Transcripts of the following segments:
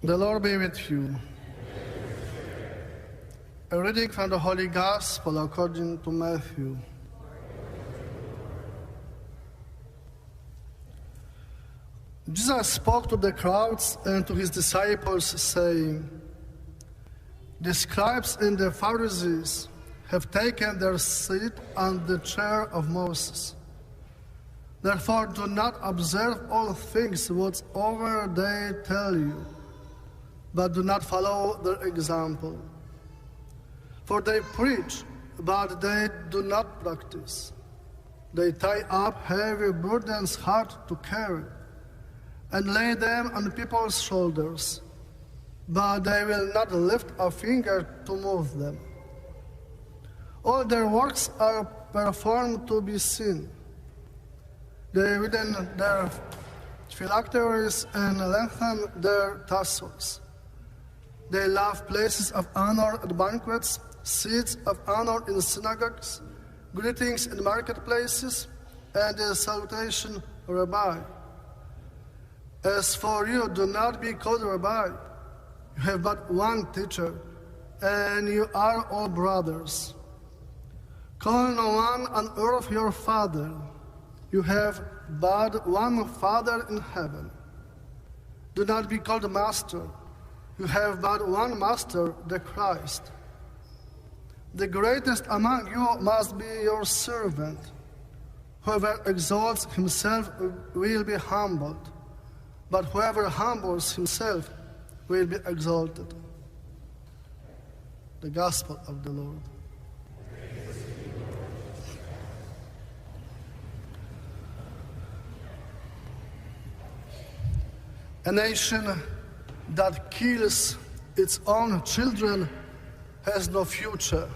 The Lord be with you. A reading from the Holy Gospel according to Matthew. Jesus spoke to the crowds and to his disciples, saying, "The scribes and the Pharisees have taken their seat on the chair of Moses. Therefore do not observe all things whatsoever they tell you, but do not follow their example. For they preach, but they do not practice. They tie up heavy burdens hard to carry, and lay them on people's shoulders, but they will not lift a finger to move them. All their works are performed to be seen. They widen their phylacteries and lengthen their tassels. They love places of honor at banquets, seats of honor in synagogues, greetings in marketplaces, and the salutation, Rabbi. As for you, do not be called Rabbi. You have but one teacher, and you are all brothers. Call no one on earth your father. You have but one Father in heaven. Do not be called master. You have but one master, the Christ. The greatest among you must be your servant. Whoever exalts himself will be humbled, but whoever humbles himself will be exalted." The Gospel of the Lord. A nation that kills its own children has no future,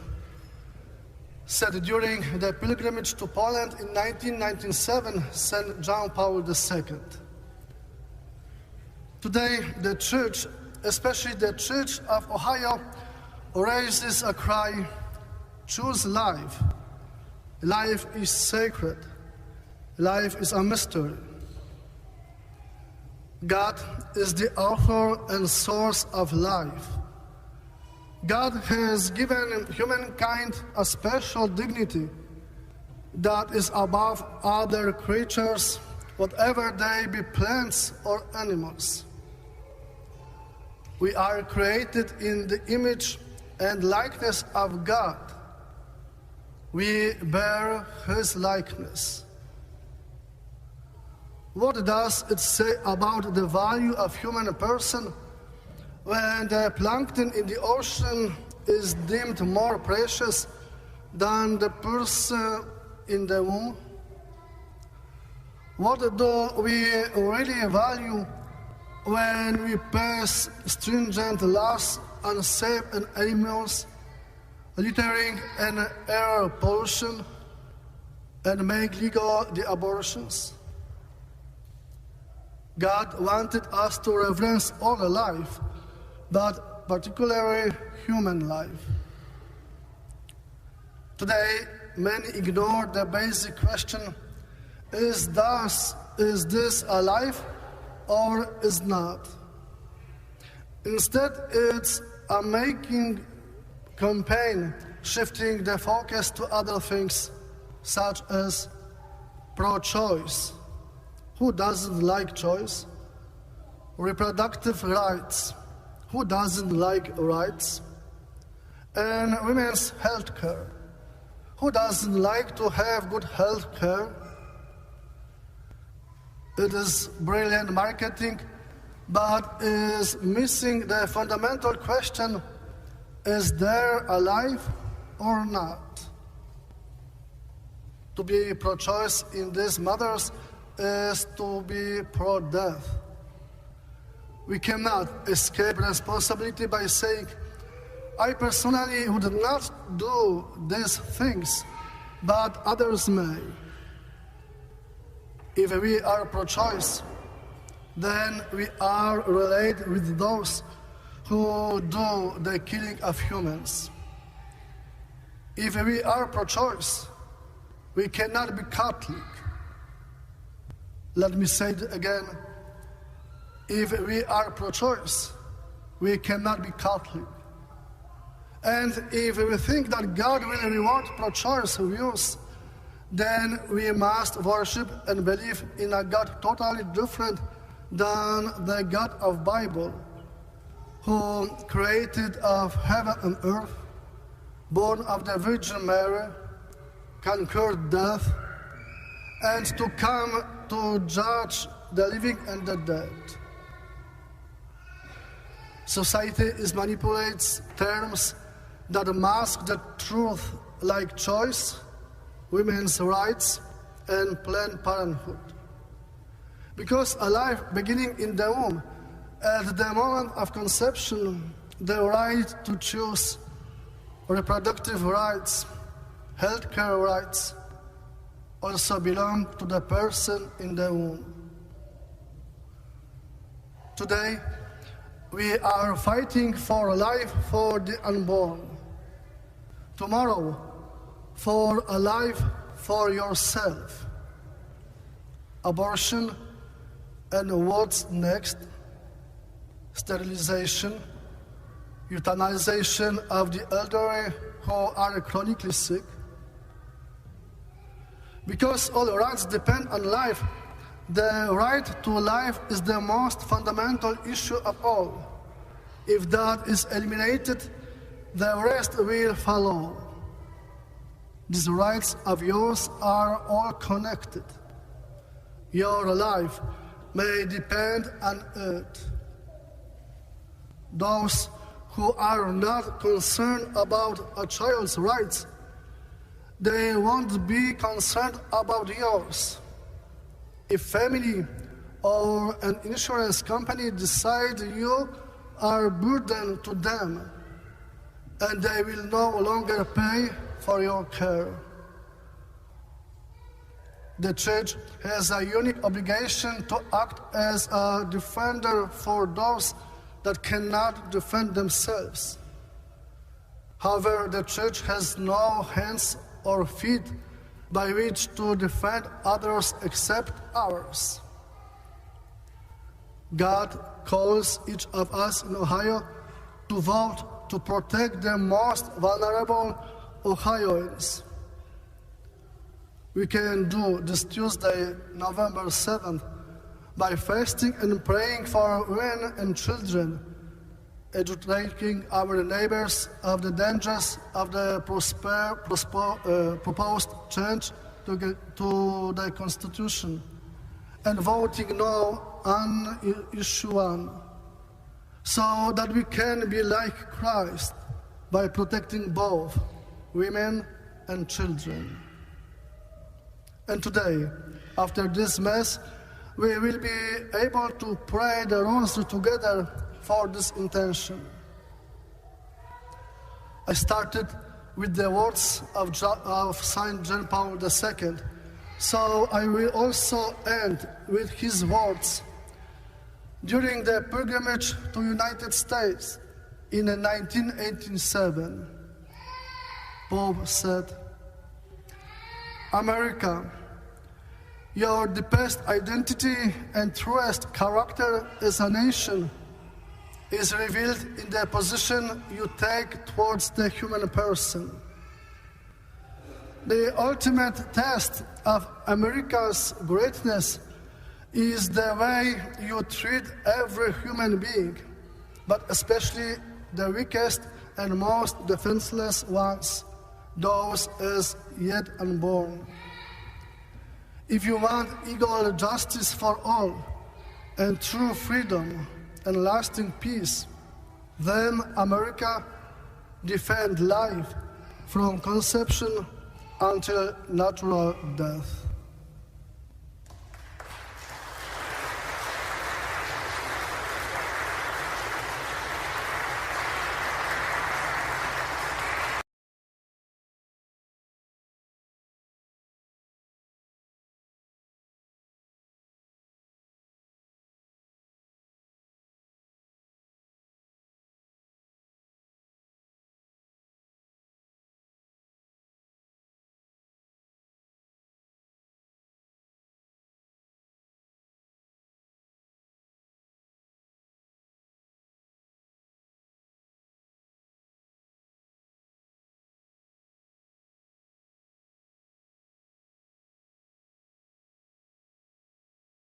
said during the pilgrimage to Poland in 1997 St. John Paul II. Today, the Church, especially the Church of Ohio, raises a cry, "Choose life. Life is sacred. Life is a mystery." God is the author and source of life. God has given humankind a special dignity that is above other creatures, whatever they be, plants or animals. We are created in the image and likeness of God. We bear His likeness. What does it say about the value of human person when the plankton in the ocean is deemed more precious than the person in the womb? What do we really value when we pass stringent laws on safe and animals, littering and air pollution, and make legal the abortions? God wanted us to reverence all life, but particularly human life. Today, many ignore the basic question, is this a life or is not? Instead, it's a making campaign shifting the focus to other things, such as pro-choice. Who doesn't like choice? Reproductive rights. Who doesn't like rights? And women's health care. Who doesn't like to have good health care? It is brilliant marketing, but is missing the fundamental question, is there a life or not? To be pro-choice in these matters is to be pro-death. We cannot escape responsibility by saying, "I personally would not do these things, but others may." If we are pro-choice, then we are related with those who do the killing of humans. If we are pro-choice, we cannot be Catholic. Let me say it again. If we are pro-choice, we cannot be Catholic. And if we think that God will reward pro-choice views, then we must worship and believe in a God totally different than the God of Bible, who created of heaven and earth, born of the Virgin Mary, conquered death, and to come to judge the living and the dead. Society manipulates terms that mask the truth, like choice, women's rights, and Planned Parenthood. Because a life beginning in the womb, at the moment of conception, the right to choose, reproductive rights, healthcare rights, also belong to the person in the womb. Today, we are fighting for life for the unborn. Tomorrow, for a life for yourself. Abortion, and what's next? Sterilization, euthanization of the elderly who are chronically sick. Because all rights depend on life, the right to life is the most fundamental issue of all. If that is eliminated, the rest will follow. These rights of yours are all connected. Your life may depend on it. Those who are not concerned about a child's rights, they won't be concerned about yours. If family or an insurance company decide you are a burden to them, and they will no longer pay for your care. The Church has a unique obligation to act as a defender for those that cannot defend themselves. However, the Church has no hands or feet by which to defend others except ours. God calls each of us in Ohio to vote to protect the most vulnerable Ohioans. We can do this Tuesday, November 7th, by fasting and praying for women and children, educating our neighbors of the dangers of the proposed change to the Constitution, and voting no on issue 1, so that we can be like Christ by protecting both women and children. And today, after this Mass, we will be able to pray the Rosary together for this intention. I started with the words of Saint John Paul II, so I will also end with his words. During the pilgrimage to United States in 1987, Pope said, "America, your deepest identity and truest character as a nation is revealed in the position you take towards the human person. The ultimate test of America's greatness is the way you treat every human being, but especially the weakest and most defenseless ones, those as yet unborn. If you want equal justice for all and true freedom and lasting peace, then America defend life from conception until natural death."